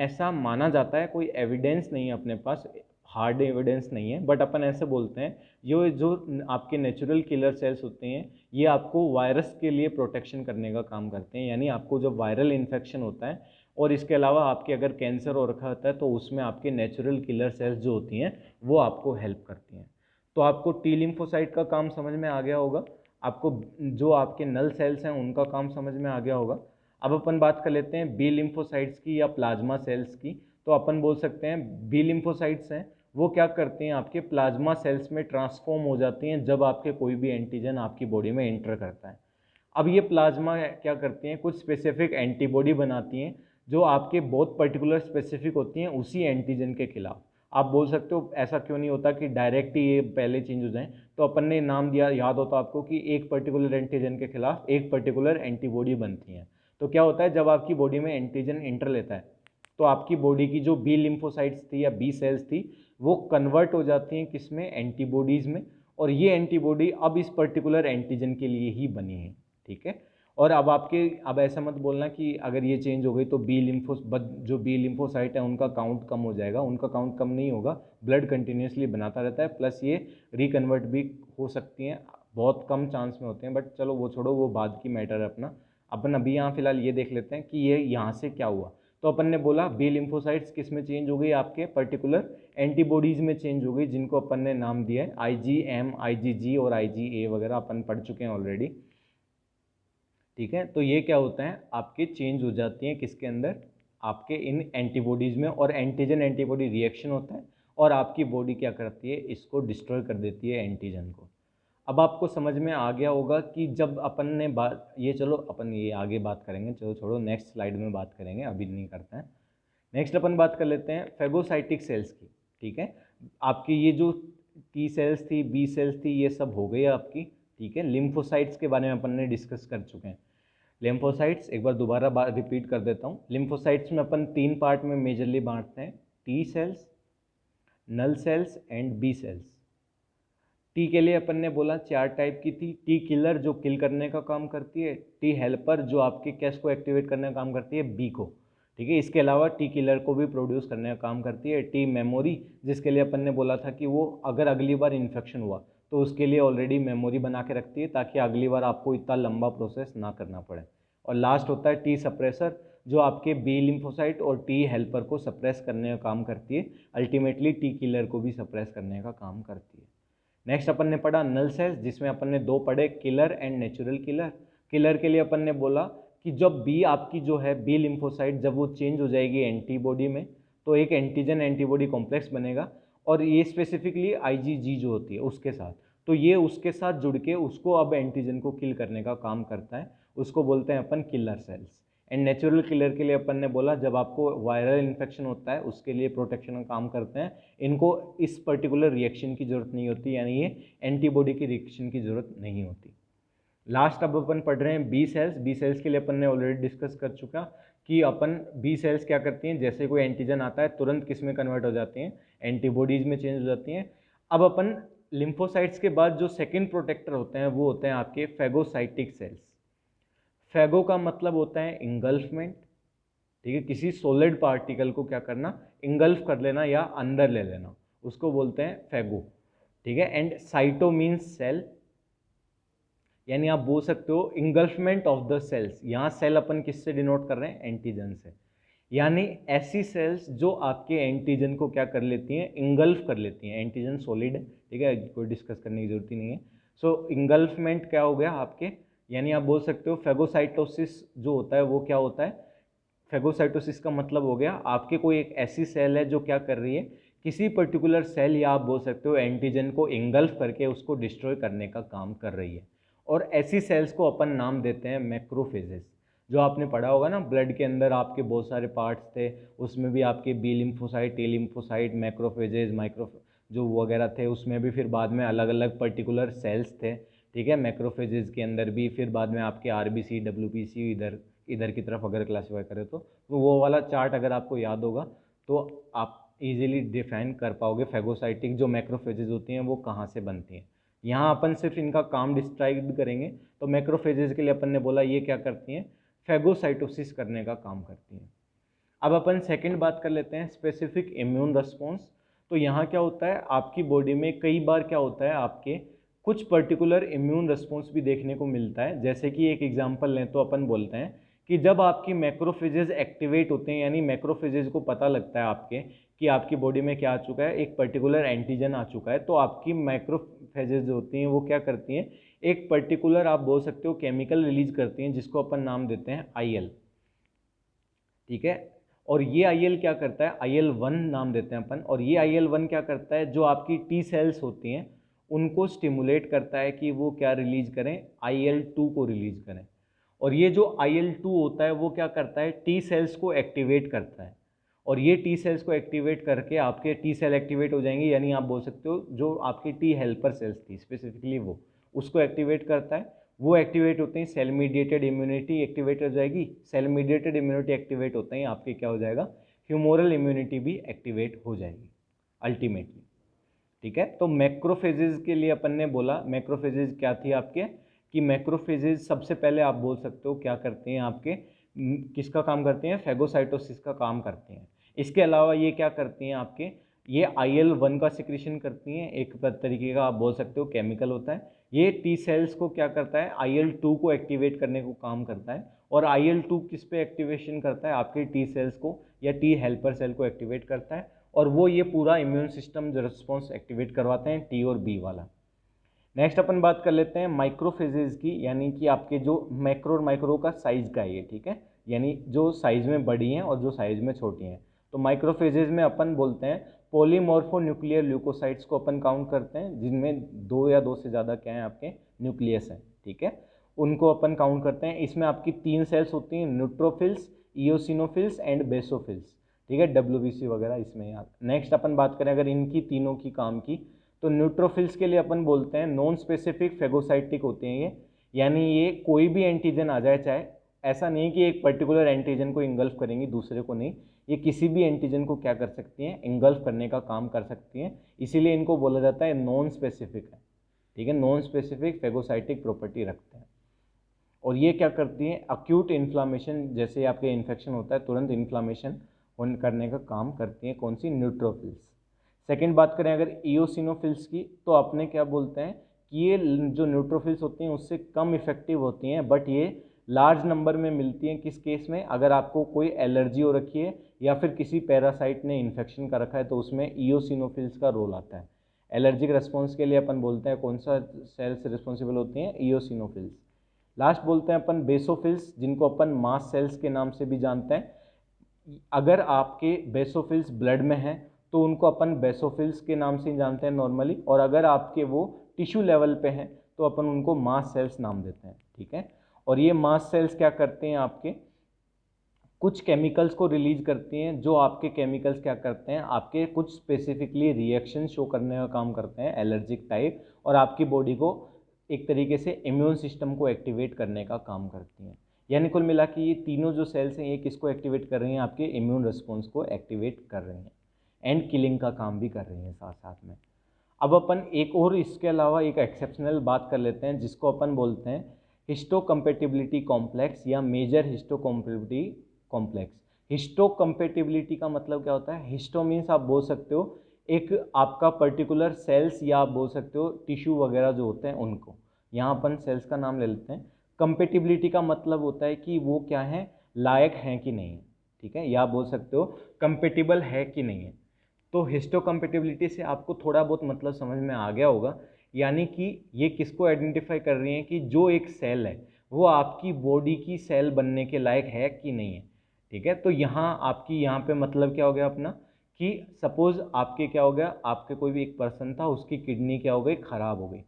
ऐसा माना जाता है, कोई एविडेंस नहीं है अपने पास, हार्ड एविडेंस नहीं है, बट अपन ऐसे बोलते हैं ये जो आपके नेचुरल किलर सेल्स होते हैं ये आपको वायरस के लिए प्रोटेक्शन करने का काम करते हैं। यानी आपको जब वायरल इन्फेक्शन होता है और इसके अलावा आपके अगर कैंसर हो रखा होता है तो उसमें आपके नेचुरल किलर सेल्स जो होती हैं वो आपको हेल्प करती हैं। तो आपको टी लिम्फोसाइट का काम समझ में आ गया होगा, आपको जो आपके नल सेल्स हैं उनका काम समझ में आ गया होगा। अब अपन बात कर लेते हैं बी लिम्फोसाइट्स की या प्लाज्मा सेल्स की। तो अपन बोल सकते हैं बी लिम्फोसाइट्स हैं वो क्या करते हैं, आपके प्लाज्मा सेल्स में ट्रांसफॉर्म हो जाती हैं जब आपके कोई भी एंटीजन आपकी बॉडी में एंटर करता है। अब ये प्लाज्मा क्या करती हैं, कुछ स्पेसिफिक एंटीबॉडी बनाती हैं जो आपके बहुत पर्टिकुलर स्पेसिफिक होती हैं उसी एंटीजन के खिलाफ। आप बोल सकते हो ऐसा क्यों नहीं होता कि डायरेक्ट ही ये पहले चेंज हो जाएं, तो अपन ने नाम दिया, याद होता आपको कि एक पर्टिकुलर एंटीजन के खिलाफ एक पर्टिकुलर एंटीबॉडी बनती हैं। तो क्या होता है, जब आपकी बॉडी में एंटीजन एंटर लेता है तो आपकी बॉडी की जो बी लिम्फोसाइट्स थी या बी सेल्स थी वो कन्वर्ट हो जाती हैं किसमें, एंटीबॉडीज़ में, और ये एंटीबॉडी अब इस पर्टिकुलर एंटीजन के लिए ही बनी है। ठीक है, और अब ऐसा मत बोलना कि अगर ये चेंज हो गई तो जो बी लिम्फोसाइट है उनका काउंट कम हो जाएगा, उनका काउंट कम नहीं होगा, ब्लड कंटिन्यूसली बनाता रहता है, प्लस ये रिकन्वर्ट भी हो सकती हैं, बहुत कम चांस में होते हैं, बट चलो वो छोड़ो, वो बाद की मैटर है अपना। अपन अभी यहाँ फिलहाल ये देख लेते हैं कि ये यहाँ से क्या हुआ। तो अपन ने बोला बी लिम्फोसाइट्स किस में चेंज हो गई, आपके पर्टिकुलर एंटीबॉडीज़ में चेंज हो गई जिनको अपन ने नाम दिया है IgM, IgG और IgA वगैरह अपन पढ़ चुके हैं ऑलरेडी। ठीक है, तो ये क्या होता है, आपके चेंज हो जाती हैं किसके अंदर, आपके इन एंटीबॉडीज़ में, और एंटीजन एंटीबॉडी रिएक्शन होता है और आपकी बॉडी क्या करती है, इसको डिस्ट्रॉय कर देती है एंटीजन को। अब आपको समझ में आ गया होगा कि जब अपन ने बात, ये चलो अपन ये आगे बात करेंगे, चलो छोड़ो नेक्स्ट स्लाइड में बात करेंगे, अभी नहीं करते हैं। नेक्स्ट अपन बात कर लेते हैं फेगोसाइटिक सेल्स की। ठीक है, आपकी ये जो टी सेल्स थी, बी सेल्स थी, ये सब हो गई आपकी। ठीक है, लिम्फोसाइट्स के बारे में अपन ने डिस्कस कर चुके हैं। लिम्फोसाइट्स एक बार दोबारा रिपीट कर देता हूँ। लिम्फोसाइट्स में अपन 3 पार्ट में मेजरली बांटते हैं, T cells, null cells and B cells. T के लिए अपन ने बोला 4 टाइप की थी, टी किलर जो किल करने का काम करती है, टी हेल्पर जो आपके कैश को एक्टिवेट करने का काम करती है, बी को। ठीक है, इसके अलावा टी किलर को भी प्रोड्यूस करने का काम करती है, टी मेमोरी, जिसके लिए अपन ने बोला था कि वो अगर अगली बार इन्फेक्शन हुआ तो उसके लिए ऑलरेडी मेमोरी बना के रखती है ताकि अगली बार आपको इतना लंबा प्रोसेस ना करना पड़े। और लास्ट होता है टी सप्रेसर जो आपके बी लिम्फोसाइट और टी हेल्पर को सप्रेस करने का काम करती है, अल्टीमेटली टी किलर को भी सप्रेस करने का काम करती है। नेक्स्ट अपन ने पढ़ा नल सेल्स, जिसमें अपन ने 2 पढ़े, killer and natural killer. Killer के लिए अपन ने बोला कि जब बी आपकी जो है बी लिम्फोसाइट जब वो चेंज हो जाएगी एंटीबॉडी में तो एक एंटीजन एंटीबॉडी कॉम्प्लेक्स बनेगा, और ये स्पेसिफिकली IgG जो होती है उसके साथ, तो ये उसके साथ जुड़ के उसको अब एंटीजन को किल करने का काम करता है, उसको बोलते हैं अपन killer cells. And natural killer के लिए अपन ने बोला जब आपको वायरल इन्फेक्शन होता है उसके लिए प्रोटेक्शन का काम करते हैं, इनको इस पर्टिकुलर रिएक्शन की ज़रूरत नहीं होती, यानी ये एंटीबॉडी की रिएक्शन की ज़रूरत नहीं होती। लास्ट अब अपन पढ़ रहे हैं बी सेल्स। बी सेल्स के लिए अपन ने ऑलरेडी डिस्कस कर चुका कि अपन बी सेल्स क्या करती हैं, जैसे कोई एंटीजन आता है तुरंत किस में कन्वर्ट हो जाती हैं, एंटीबॉडीज़ में चेंज हो जाती हैं। अब अपन लिम्फोसाइट्स के बाद जो सेकेंड प्रोटेक्टर होते हैं वो होते हैं आपके फेगोसाइटिक सेल्स। फेगो का मतलब होता है इंगल्फमेंट। ठीक है, किसी सॉलिड पार्टिकल को क्या करना, इंगल्फ कर लेना या अंदर ले लेना, उसको बोलते हैं फेगो। ठीक है, एंड साइटो मीन्स सेल, यानी आप बोल सकते हो इंगल्फमेंट ऑफ द सेल्स। यहाँ सेल अपन किससे डिनोट कर रहे हैं, एंटीजन से, यानी ऐसी सेल्स जो आपके एंटीजन को क्या कर लेती हैं, इंगल्फ कर लेती हैं। एंटीजन सॉलिड है, ठीक है, कोई डिस्कस करने की जरूरत ही नहीं है। सो इंगल्फमेंट क्या हो गया आपके, यानी आप बोल सकते हो फेगोसाइटोसिस जो होता है वो क्या होता है, फेगोसाइटोसिस का मतलब हो गया आपके कोई एक ऐसी सेल है जो क्या कर रही है, किसी पर्टिकुलर सेल या आप बोल सकते हो एंटीजन को इंगल्फ करके उसको डिस्ट्रॉय करने का काम कर रही है। और ऐसी सेल्स को अपन नाम देते हैं मैक्रोफेजेस। जो आपने पढ़ा होगा ना, ब्लड के अंदर आपके बहुत सारे पार्ट्स थे, उसमें भी आपके B lymphocyte, T lymphocyte, macrophages, micro जो वगैरह थे, उसमें भी फिर बाद में अलग अलग पर्टिकुलर सेल्स थे, ठीक है। मैक्रोफेजेस के अंदर भी फिर बाद में आपके आरबीसी, डब्ल्यूबीसी, इधर की तरफ अगर क्लासीफाई करें तो वो वाला चार्ट अगर आपको याद होगा तो आप इजीली डिफाइन कर पाओगे फेगोसाइटिक जो मैक्रोफेजेस होती हैं वो कहाँ से बनती हैं। यहाँ अपन सिर्फ इनका काम डिस्क्राइब करेंगे। तो मैक्रोफेजेस के लिए अपन ने बोला ये क्या करती हैं, फेगोसाइटोसिस करने का काम करती हैं। अब अपन सेकंड बात कर लेते हैं, स्पेसिफिक इम्यून रिस्पॉन्स। तो यहाँ क्या होता है, आपकी बॉडी में कई बार क्या होता है, आपके कुछ पर्टिकुलर इम्यून रिस्पॉन्स भी देखने को मिलता है। जैसे कि एक एग्जांपल लें तो अपन बोलते हैं कि जब आपकी मैक्रोफेजेस एक्टिवेट होते हैं, यानी मैक्रोफेजेस को पता लगता है आपके कि आपकी बॉडी में क्या आ चुका है, एक पर्टिकुलर एंटीजन आ चुका है, तो आपकी मैक्रोफेजेस जो होती हैं वो क्या करती हैं, एक पर्टिकुलर आप बोल सकते हो केमिकल रिलीज करती हैं जिसको अपन नाम देते हैं IL, ठीक है। और ये IL क्या करता है, IL-1 नाम देते हैं अपन। और ये IL-1 क्या करता है, जो आपकी टी सेल्स होती हैं उनको स्टिमुलेट करता है कि वो क्या रिलीज करें, IL-2 को रिलीज करें। और ये जो IL-2 होता है वो क्या करता है, टी सेल्स को एक्टिवेट करता है। और ये टी सेल्स को एक्टिवेट करके आपके टी सेल एक्टिवेट हो जाएंगे, यानी आप बोल सकते हो जो आपकी टी हेल्पर सेल्स थी स्पेसिफिकली वो उसको एक्टिवेट करता है। वो एक्टिवेट होते हैं, सेल मीडिएटेड इम्यूनिटी एक्टिवेट हो जाएगी। सेल मीडिएटेड इम्यूनिटी एक्टिवेट होते हैं आपके क्या हो जाएगा, ह्यूमोरल इम्यूनिटी भी एक्टिवेट हो जाएगी अल्टीमेटली, ठीक है। तो मैक्रोफेजेस के लिए अपन ने बोला, मैक्रोफेजेस क्या थी आपके, कि मैक्रोफेजेस सबसे पहले आप बोल सकते हो क्या करते हैं आपके, किसका काम करते हैं, फेगोसाइटोसिस का काम करते हैं। इसके अलावा ये क्या करती हैं आपके, ये IL-1 का सिक्रीशन करती हैं, एक तरीके का आप बोल सकते हो केमिकल होता है। ये टी सेल्स को क्या करता है, IL-2 को एक्टिवेट करने को काम करता है। और IL-2 किस पे एक्टिवेशन करता है, आपके टी सेल्स को या टी हेल्पर सेल को एक्टिवेट करता है। और वो ये पूरा इम्यून सिस्टम जो रिस्पॉन्स एक्टिवेट करवाते हैं, टी और बी वाला। नेक्स्ट अपन बात कर लेते हैं माइक्रोफेजेस की, यानी कि आपके जो माइक्रो का साइज का है ये, ठीक है, यानी जो साइज में बड़ी हैं और जो साइज में छोटी हैं। तो माइक्रोफेजेस में अपन बोलते हैं पॉलीमॉर्फोन्यूक्लियर ल्यूकोसाइट्स को अपन काउंट करते हैं, जिनमें 2 या 2 से ज़्यादा क्या है आपके न्यूक्लियस हैं, ठीक है, उनको अपन काउंट करते हैं। इसमें आपकी 3 सेल्स होती हैं, न्यूट्रोफिल्स, इओसिनोफिल्स एंड बेसोफिल्स, ठीक है, WBC वगैरह इसमें याद। नेक्स्ट अपन बात करें अगर इनकी तीनों की काम की, तो न्यूट्रोफिल्स के लिए अपन बोलते हैं नॉन स्पेसिफिक फेगोसाइटिक होते हैं ये, यानी ये कोई भी एंटीजन आ जाए, चाहे ऐसा नहीं कि एक पर्टिकुलर एंटीजन को इंगल्फ करेंगी दूसरे को नहीं, ये किसी भी एंटीजन को क्या कर सकती हैं, इंगल्फ करने का काम कर सकती हैं, इसीलिए इनको बोला जाता है नॉन स्पेसिफिक है, ठीक है, नॉन स्पेसिफिक फेगोसाइटिक प्रॉपर्टी रखते हैं। और ये क्या करती हैं, अक्यूट इन्फ्लामेशन, जैसे आपके इन्फेक्शन होता है तुरंत इन्फ्लामेशन करने का काम करती हैं, कौन सी, न्यूट्रोफिल्स। सेकंड बात करें अगर इओसिनोफिल्स की, तो अपने क्या बोलते हैं कि ये जो न्यूट्रोफिल्स होती हैं उससे कम इफेक्टिव होती हैं, बट ये लार्ज नंबर में मिलती हैं किस केस में, अगर आपको कोई एलर्जी हो रखी है या फिर किसी पैरासाइट ने इन्फेक्शन कर रखा है तो उसमें इओसिनोफिल्स का रोल आता है। एलर्जिक रिस्पॉन्स के लिए अपन बोलते हैं कौन सा सेल्स रिस्पॉन्सिबल होती हैं, इओसिनोफिल्स। लास्ट बोलते हैं अपन बेसोफिल्स, जिनको अपन मास्ट सेल्स के नाम से भी जानते हैं। अगर आपके बेसोफिल्स ब्लड में हैं तो उनको अपन बेसोफिल्स के नाम से ही जानते हैं नॉर्मली, और अगर आपके वो टिश्यू लेवल पे हैं तो अपन उनको मास्ट सेल्स नाम देते हैं, ठीक है। और ये मास्ट सेल्स क्या करते हैं, आपके कुछ केमिकल्स को रिलीज करती हैं, जो आपके केमिकल्स क्या करते हैं, आपके कुछ स्पेसिफिकली रिएक्शन शो करने का काम करते हैं एलर्जिक टाइप, और आपकी बॉडी को एक तरीके से इम्यून सिस्टम को एक्टिवेट करने का काम करती हैं। यानी कुल मिला के ये तीनों जो सेल्स हैं ये किसको एक्टिवेट कर रही हैं, आपके इम्यून रिस्पॉन्स को एक्टिवेट कर रही हैं एंड किलिंग का काम भी कर रही हैं साथ साथ में। अब अपन एक और इसके अलावा एक एक्सेप्शनल बात कर लेते हैं, जिसको अपन बोलते हैं हिस्टोकम्पेटिबिलिटी कॉम्प्लेक्स या मेजर हिस्टोकम्पेटिबिलिटी कॉम्प्लेक्स। हिस्टोकम्पेटिबिलिटी का मतलब क्या होता है, हिस्टो मीन्स आप बोल सकते हो एक आपका पर्टिकुलर सेल्स, या आप बोल सकते हो टिश्यू वगैरह जो होते हैं उनको, यहाँ अपन सेल्स का नाम ले लेते हैं। कंपेटिबिलिटी का मतलब होता है कि वो क्या है, लायक हैं कि नहीं है, ठीक है, या आप बोल सकते हो कंपेटिबल है कि नहीं है। तो हिस्टोकम्पेटिबिलिटी से आपको थोड़ा बहुत मतलब समझ में आ गया होगा, यानी कि ये किसको आइडेंटिफाई कर रही हैं कि जो एक सेल है वो आपकी बॉडी की सेल बनने के लायक है कि नहीं है। ठीक है। तो यहाँ आपकी यहाँ पे मतलब क्या हो गया अपना, कि सपोज आपके क्या हो गया, आपके कोई भी एक पर्सन था, उसकी किडनी क्या हो गई, खराब हो गई,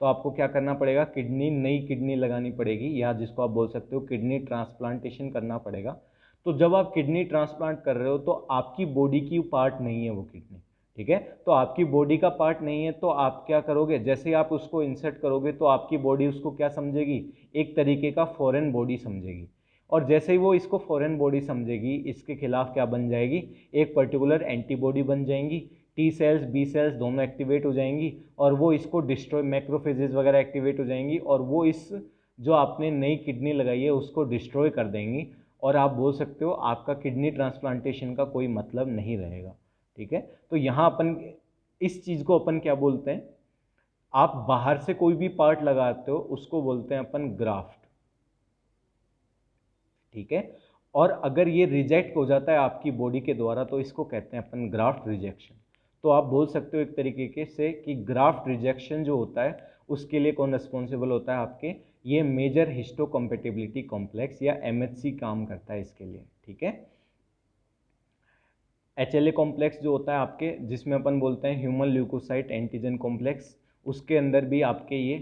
तो आपको क्या करना पड़ेगा, नई किडनी लगानी पड़ेगी, या जिसको आप बोल सकते हो किडनी ट्रांसप्लांटेशन करना पड़ेगा। तो जब आप किडनी ट्रांसप्लांट कर रहे हो तो आपकी बॉडी की पार्ट नहीं है वो किडनी, ठीक है। तो आपकी बॉडी का पार्ट नहीं है, तो आप क्या करोगे, जैसे ही आप उसको इंसर्ट करोगे तो आपकी बॉडी उसको क्या समझेगी, एक तरीके का फॉरेन बॉडी समझेगी। और जैसे ही वो इसको फॉरेन बॉडी समझेगी, इसके खिलाफ क्या बन जाएगी, एक पर्टिकुलर एंटीबॉडी बन जाएंगी, टी सेल्स बी सेल्स दोनों एक्टिवेट हो जाएंगी, और वो इसको डिस्ट्रॉय, मैक्रोफेजेस वगैरह एक्टिवेट हो जाएंगी, और वो इस जो आपने नई किडनी लगाई है उसको डिस्ट्रॉय कर देंगी, और आप बोल सकते हो आपका किडनी ट्रांसप्लांटेशन का कोई मतलब नहीं रहेगा, ठीक है। तो यहाँ अपन इस चीज़ को अपन क्या बोलते हैं, आप बाहर से कोई भी पार्ट लगाते हो उसको बोलते हैं अपन ग्राफ्ट, ठीक है। और अगर ये रिजेक्ट हो जाता है आपकी बॉडी के द्वारा तो इसको कहते हैं अपन ग्राफ्ट रिजेक्शन। तो आप बोल सकते हो एक तरीके से कि ग्राफ्ट रिजेक्शन जो होता है उसके लिए कौन रिस्पॉन्सिबल होता है आपके, ये मेजर हिस्टोकम्पेटिबिलिटी कॉम्प्लेक्स या एमएचसी काम करता है इसके लिए, ठीक है। एचएलए कॉम्प्लेक्स जो होता है आपके, जिसमें अपन बोलते हैं ह्यूमन ल्यूकोसाइट एंटीजन कॉम्प्लेक्स, उसके अंदर भी आपके ये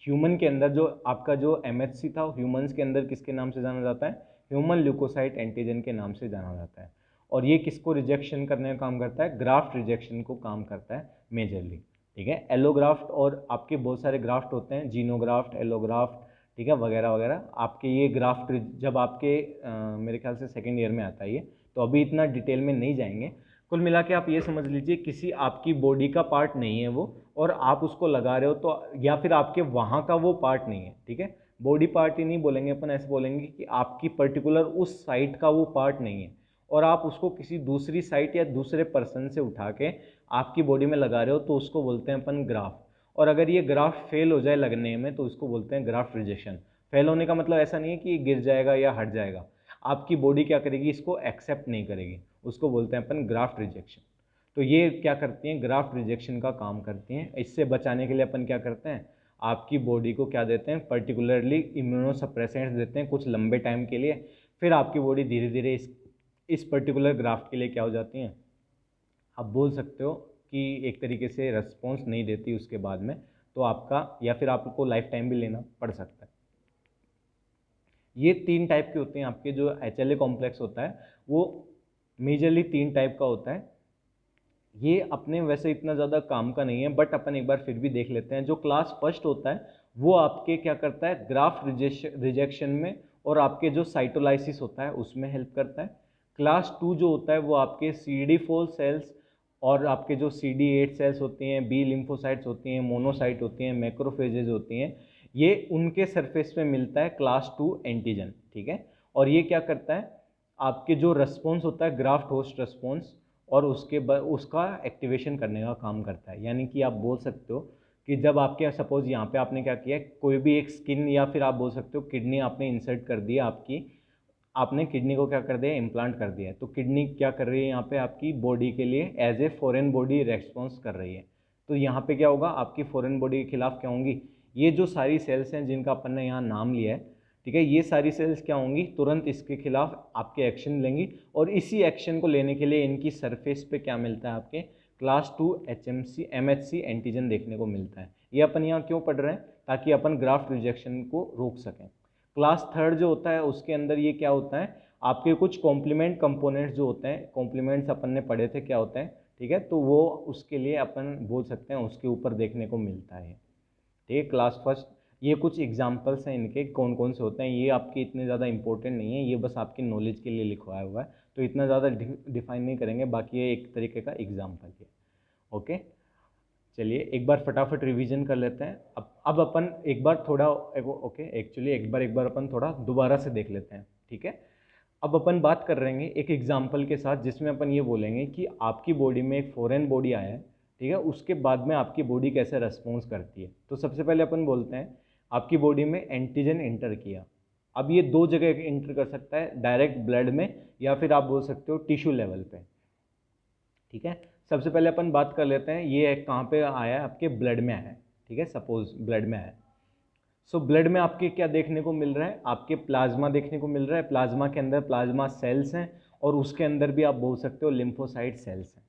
ह्यूमन के अंदर जो आपका जो एमएचसी था, ह्यूमंस के अंदर किसके नाम से जाना जाता है, ह्यूमन ल्यूकोसाइट एंटीजन के नाम से जाना जाता है। और ये किसको रिजेक्शन करने का काम करता है, ग्राफ्ट रिजेक्शन को काम करता है मेजरली, ठीक है। एलोग्राफ्ट और आपके बहुत सारे ग्राफ्ट होते हैं, जीनोग्राफ्ट, एलोग्राफ्ट, ठीक है, वगैरह वगैरह। आपके ये ग्राफ्ट जब आपके मेरे ख्याल से सेकेंड ईयर में आता है ये, तो अभी इतना डिटेल में नहीं जाएंगे। कुल मिला के आप ये समझ लीजिए किसी आपकी बॉडी का पार्ट नहीं है वो, और आप उसको लगा रहे हो, तो या फिर आपके वहाँ का वो पार्ट नहीं है, ठीक है। बॉडी पार्ट ही नहीं बोलेंगे अपन, ऐसे बोलेंगे कि आपकी पर्टिकुलर उस साइट का वो पार्ट नहीं है, और आप उसको किसी दूसरी साइट या दूसरे पर्सन से उठा के आपकी बॉडी में लगा रहे हो, तो उसको बोलते हैं अपन ग्राफ्ट। और अगर ये ग्राफ्ट फेल हो जाए लगने में तो उसको बोलते हैं ग्राफ्ट रिजेक्शन। फेल होने का मतलब ऐसा नहीं है कि ये गिर जाएगा या हट जाएगा, आपकी बॉडी क्या करेगी, इसको एक्सेप्ट नहीं करेगी, उसको बोलते हैं अपन ग्राफ्ट रिजेक्शन। तो ये क्या करती हैं, ग्राफ्ट रिजेक्शन का काम करती हैं। इससे बचाने के लिए अपन क्या करते हैं, आपकी बॉडी को क्या देते हैं, पर्टिकुलरली इम्यूनोसप्रेसेंट्स देते हैं कुछ लंबे टाइम के लिए, फिर आपकी बॉडी धीरे धीरे इस पर्टिकुलर ग्राफ्ट के लिए क्या हो जाती हैं, आप बोल सकते हो कि एक तरीके से रेस्पॉन्स नहीं देती उसके बाद में, तो आपका या फिर आपको लाइफ टाइम भी लेना पड़ सकता है। ये 3 टाइप के होते हैं आपके, जो एचएलए कॉम्प्लेक्स होता है वो मेजरली 3 टाइप का होता है। ये अपने वैसे इतना ज़्यादा काम का नहीं है, बट अपन एक बार फिर भी देख लेते हैं। जो क्लास फर्स्ट होता है वो आपके क्या करता है, ग्राफ्ट रिजेक्शन में और आपके जो साइटोलाइसिस होता है उसमें हेल्प करता है। क्लास 2 जो होता है वो आपके CD4 सेल्स और आपके जो CD8 सेल्स होती हैं, बी लिम्फोसाइट्स होती हैं, मोनोसाइट होती हैं, मैक्रोफेजेज होती हैं, ये उनके सरफेस पे मिलता है क्लास 2 एंटीजन, ठीक है। और ये क्या करता है, आपके जो रेस्पॉन्स होता है ग्राफ्ट होस्ट रेस्पॉन्स, और उसका एक्टिवेशन करने का काम करता है। यानी कि आप बोल सकते हो कि जब आपके सपोज यहाँ पे आपने क्या किया, कोई भी एक स्किन या फिर आप बोल सकते हो किडनी आपने इंसर्ट कर दिया, आपने किडनी को क्या कर दिया, इम्प्लांट कर दिया है, तो किडनी क्या कर रही है यहाँ पे, आपकी बॉडी के लिए as a foreign body response कर रही है। तो यहाँ पे क्या होगा, आपकी फॉरेन बॉडी के खिलाफ क्या होंगी, ये जो सारी सेल्स हैं जिनका अपन ने यहाँ नाम लिया है, ठीक है, ये सारी सेल्स क्या होंगी, तुरंत इसके खिलाफ आपके एक्शन लेंगी, और इसी एक्शन को लेने के लिए इनकी सरफेस पे क्या मिलता है, आपके क्लास 2 MHC एंटीजन देखने को मिलता है। ये अपन यहाँ क्यों पढ़ रहे हैं, ताकि अपन ग्राफ्ट रिजेक्शन को रोक सकें। क्लास 3 जो होता है उसके अंदर ये क्या होता है, आपके कुछ कॉम्प्लीमेंट कंपोनेंट्स जो होते हैं, कॉम्प्लीमेंट्स अपन ने पढ़े थे क्या होते हैं, ठीक है, तो वो उसके लिए अपन बोल सकते हैं उसके ऊपर देखने को मिलता है, ठीक है। क्लास फर्स्ट, ये कुछ एग्जांपल्स हैं इनके कौन कौन से होते हैं, ये आपके इतने ज़्यादा इंपॉर्टेंट नहीं है, ये बस आपकी नॉलेज के लिए लिखवाया हुआ है, तो इतना ज़्यादा डिफाइन नहीं करेंगे, बाकी ये एक तरीके का एग्जाम्पल है। ओके, चलिए एक बार फटाफट रिवीजन कर लेते हैं। अब अपन एक बार थोड़ा ओके, एक्चुअली एक बार अपन थोड़ा दोबारा से देख लेते हैं, ठीक है। अब अपन बात कर रहे हैं एक एग्जाम्पल के साथ, जिसमें अपन ये बोलेंगे कि आपकी बॉडी में एक फॉरेन बॉडी आया है, ठीक है, उसके बाद में आपकी बॉडी कैसे रेस्पॉन्स करती है। तो सबसे पहले अपन बोलते हैं आपकी बॉडी में एंटीजन इंटर किया। अब ये 2 जगह इंटर कर सकता है, डायरेक्ट ब्लड में या फिर आप बोल सकते हो टिश्यू लेवल पे, ठीक है। सबसे पहले अपन बात कर लेते हैं ये कहाँ पे आया है, आपके ब्लड में आया है, ठीक है, सपोज ब्लड में आया है। सो ब्लड में आपके क्या देखने को मिल रहा है, आपके प्लाज्मा देखने को मिल रहा है, प्लाज्मा के अंदर प्लाज्मा सेल्स हैं और उसके अंदर भी आप बोल सकते हो लिम्फोसाइट सेल्स हैं।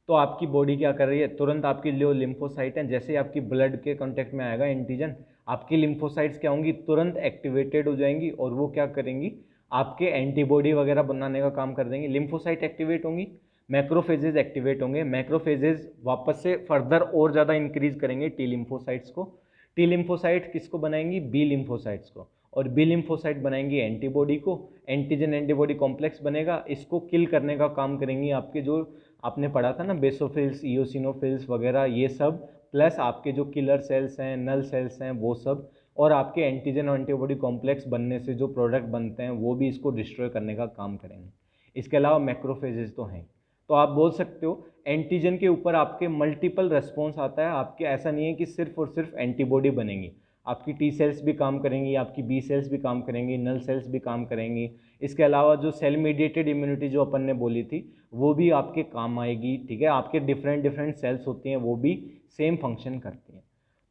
तो आपकी बॉडी क्या कर रही है, तुरंत आपकी जो लिम्फोसाइट है, जैसे ही आपकी ब्लड के कांटेक्ट में आएगा एंटीजन, आपकी लिम्फोसाइट्स क्या होंगी, तुरंत एक्टिवेटेड हो जाएंगी और वो क्या करेंगी, आपके एंटीबॉडी वगैरह बनाने का काम कर देंगी। लिम्फोसाइट एक्टिवेट होंगी, मैक्रोफेजेज एक्टिवेट होंगे, मैक्रोफेजेज वापस से फर्दर और ज़्यादा इंक्रीज करेंगे टी लिम्फोसाइट्स को। टी लिम्फोसाइट किसको बनाएंगी, बी लिम्फोसाइट्स को, और बी लिम्फोसाइट बनाएंगी एंटीबॉडी को, एंटीजन एंटीबॉडी कॉम्प्लेक्स बनेगा, इसको किल करने का काम करेंगी आपके जो आपने पढ़ा था ना बेसोफिल्स, इओसिनोफिल्स वगैरह, ये सब प्लस आपके जो किलर सेल्स हैं, नल सेल्स हैं, वो सब, और आपके एंटीजन और एंटीबॉडी कॉम्प्लेक्स बनने से जो प्रोडक्ट बनते हैं वो भी इसको डिस्ट्रॉय करने का काम करेंगे। इसके अलावा मैक्रोफेजेस तो हैं। तो आप बोल सकते हो एंटीजन के ऊपर आपके मल्टीपल रेस्पॉन्स आता है, आपके ऐसा नहीं है कि सिर्फ और सिर्फ एंटीबॉडी बनेगी, आपकी टी सेल्स भी काम करेंगी, आपकी बी सेल्स भी काम करेंगी, नल सेल्स भी काम करेंगी। इसके अलावा जो सेल मीडिएटेड इम्यूनिटी जो अपन ने बोली थी वो भी आपके काम आएगी, ठीक है। आपके डिफरेंट डिफरेंट सेल्स होती हैं वो भी सेम फंक्शन करती हैं।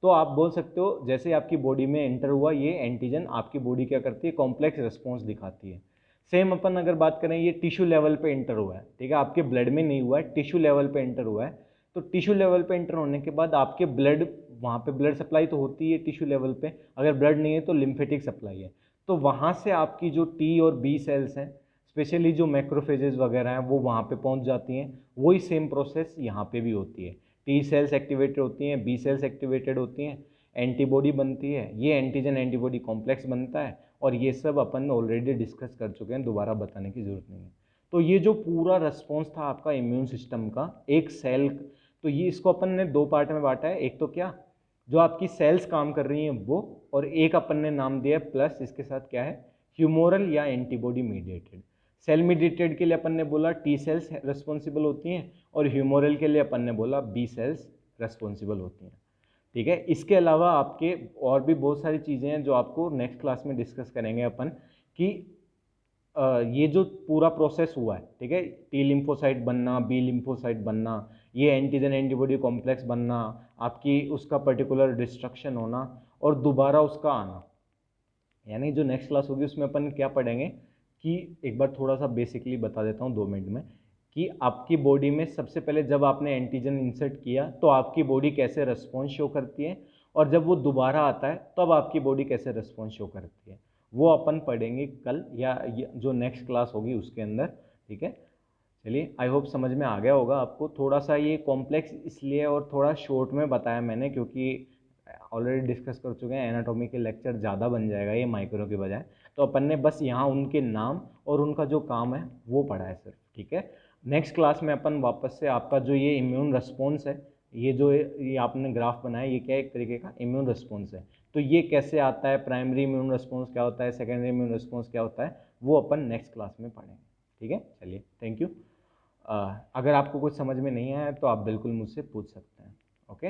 तो आप बोल सकते हो जैसे आपकी बॉडी में एंटर हुआ ये एंटीजन, आपकी बॉडी क्या करती है, कॉम्प्लेक्स रिस्पॉन्स दिखाती है। सेम अपन अगर बात करें ये टिश्यू लेवल पे एंटर हुआ है, ठीक है, आपके ब्लड में नहीं हुआ है, टिश्यू लेवल पे एंटर हुआ है। तो टिश्यू लेवल पे एंटर होने के बाद आपके ब्लड, वहाँ पे ब्लड सप्लाई तो होती है टिश्यू लेवल पे, अगर ब्लड नहीं है तो लिम्फेटिक सप्लाई है। तो वहाँ से आपकी जो टी और बी सेल्स हैं, स्पेशली जो मैक्रोफेजेस वगैरह हैं, वो वहाँ पे पहुँच जाती हैं। वही सेम प्रोसेस यहाँ पे भी होती है, टी सेल्स एक्टिवेटेड होती हैं, बी सेल्स एक्टिवेटेड होती हैं, एंटीबॉडी बनती है, ये एंटीजन एंटीबॉडी कॉम्प्लेक्स बनता है, और ये सब अपन ऑलरेडी डिस्कस कर चुके हैं, दोबारा बताने की ज़रूरत नहीं है। तो ये जो पूरा रिस्पॉन्स था आपका इम्यून सिस्टम का एक सेल, तो ये इसको अपन ने दो पार्ट में बांटा है, एक तो क्या जो आपकी सेल्स काम कर रही हैं वो, और एक अपन ने नाम दिया है प्लस इसके साथ क्या है, ह्यूमोरल या एंटीबॉडी मीडिएटेड। सेल मीडिएटेड के लिए अपन ने बोला टी सेल्स रेस्पॉन्सिबल होती हैं, और ह्यूमोरल के लिए अपन ने बोला बी सेल्स रेस्पॉन्सिबल होती हैं, ठीक है। इसके अलावा आपके और भी बहुत सारी चीज़ें हैं जो आपको नेक्स्ट क्लास में डिस्कस करेंगे अपन, कि ये जो पूरा प्रोसेस हुआ है, ठीक है, टी लिम्फोसाइट बनना, बी लिम्फोसाइट बनना, ये एंटीजन एंटीबॉडी कॉम्प्लेक्स बनना, आपकी उसका पर्टिकुलर डिस्ट्रक्शन होना और दोबारा उसका आना, यानी जो नेक्स्ट क्लास होगी उसमें अपन क्या पढ़ेंगे, कि एक बार थोड़ा सा बेसिकली बता देता हूँ 2 मिनट में, कि आपकी बॉडी में सबसे पहले जब आपने एंटीजन इंसर्ट किया तो आपकी बॉडी कैसे रिस्पॉन्स शो करती है, और जब वो दोबारा आता है तब आपकी बॉडी कैसे रिस्पॉन्स शो करती है, वो अपन पढ़ेंगे कल या जो नेक्स्ट क्लास होगी उसके अंदर, ठीक है। चलिए, आई होप समझ में आ गया होगा आपको। थोड़ा सा ये कॉम्प्लेक्स इसलिए और थोड़ा शॉर्ट में बताया मैंने क्योंकि ऑलरेडी डिस्कस कर चुके हैं, एनाटॉमी के लेक्चर ज़्यादा बन जाएगा ये माइक्रो के बजाय, तो अपन ने बस यहाँ उनके नाम और उनका जो काम है वो पढ़ा है सिर्फ, ठीक है। नेक्स्ट क्लास में अपन वापस से आपका जो ये इम्यून रिस्पॉन्स है, ये जो ये आपने ग्राफ बनाया, ये क्या एक तरीके का इम्यून रिस्पॉन्स है, तो ये कैसे आता है, प्राइमरी इम्यून रिस्पॉन्स क्या होता है, सेकेंडरी इम्यून रिस्पॉन्स क्या होता है, वो अपन नेक्स्ट क्लास में पढ़ेंगे, ठीक है। चलिए, थैंक यू। अगर आपको कुछ समझ में नहीं आया तो आप बिल्कुल मुझसे पूछ सकते हैं, ओके।